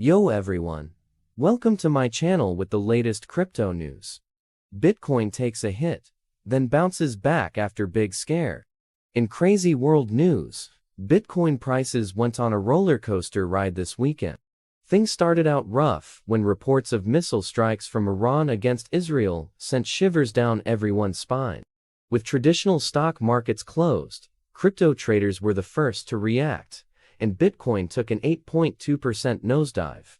Yo everyone! Welcome to my channel with the latest crypto news. Bitcoin takes a hit, then bounces back after big scare. In crazy world news, Bitcoin prices went on a roller coaster ride this weekend. Things started out rough when reports of missile strikes from Iran against Israel sent shivers down everyone's spine. With traditional stock markets closed, crypto traders were the first to react, and Bitcoin took an 8.2% nosedive.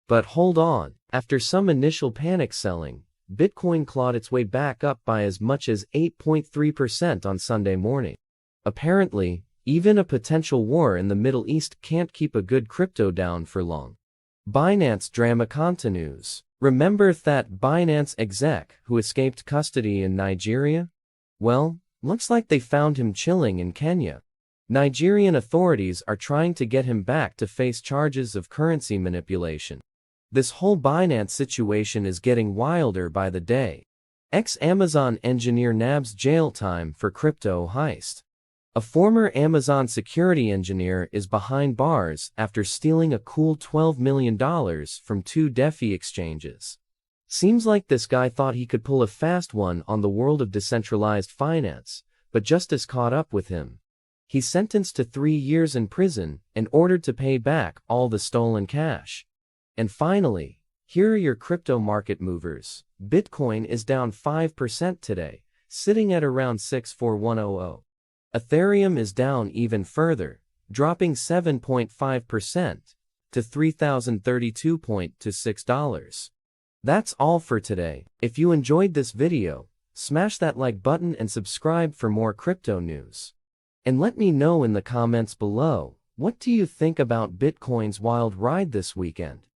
But hold on, after some initial panic selling, Bitcoin clawed its way back up by as much as 8.3% on Sunday morning. Apparently, even a potential war in the Middle East can't keep a good crypto down for long. Binance drama continues. Remember that Binance exec who escaped custody in Nigeria? Well, looks like they found him chilling in Kenya. Nigerian authorities are trying to get him back to face charges of currency manipulation. This whole Binance situation is getting wilder by the day. Ex-Amazon engineer nabs jail time for crypto heist. A former Amazon security engineer is behind bars after stealing a cool $12 million from two DeFi exchanges. Seems like this guy thought he could pull a fast one on the world of decentralized finance, but justice caught up with him. He's sentenced to 3 years in prison and ordered to pay back all the stolen cash. And finally, here are your crypto market movers. Bitcoin is down 5% today, sitting at around 64100. Ethereum is down even further, dropping 7.5% to $3,032.26. That's all for today. If you enjoyed this video, smash that like button and subscribe for more crypto news. And let me know in the comments below, what do you think about Bitcoin's wild ride this weekend?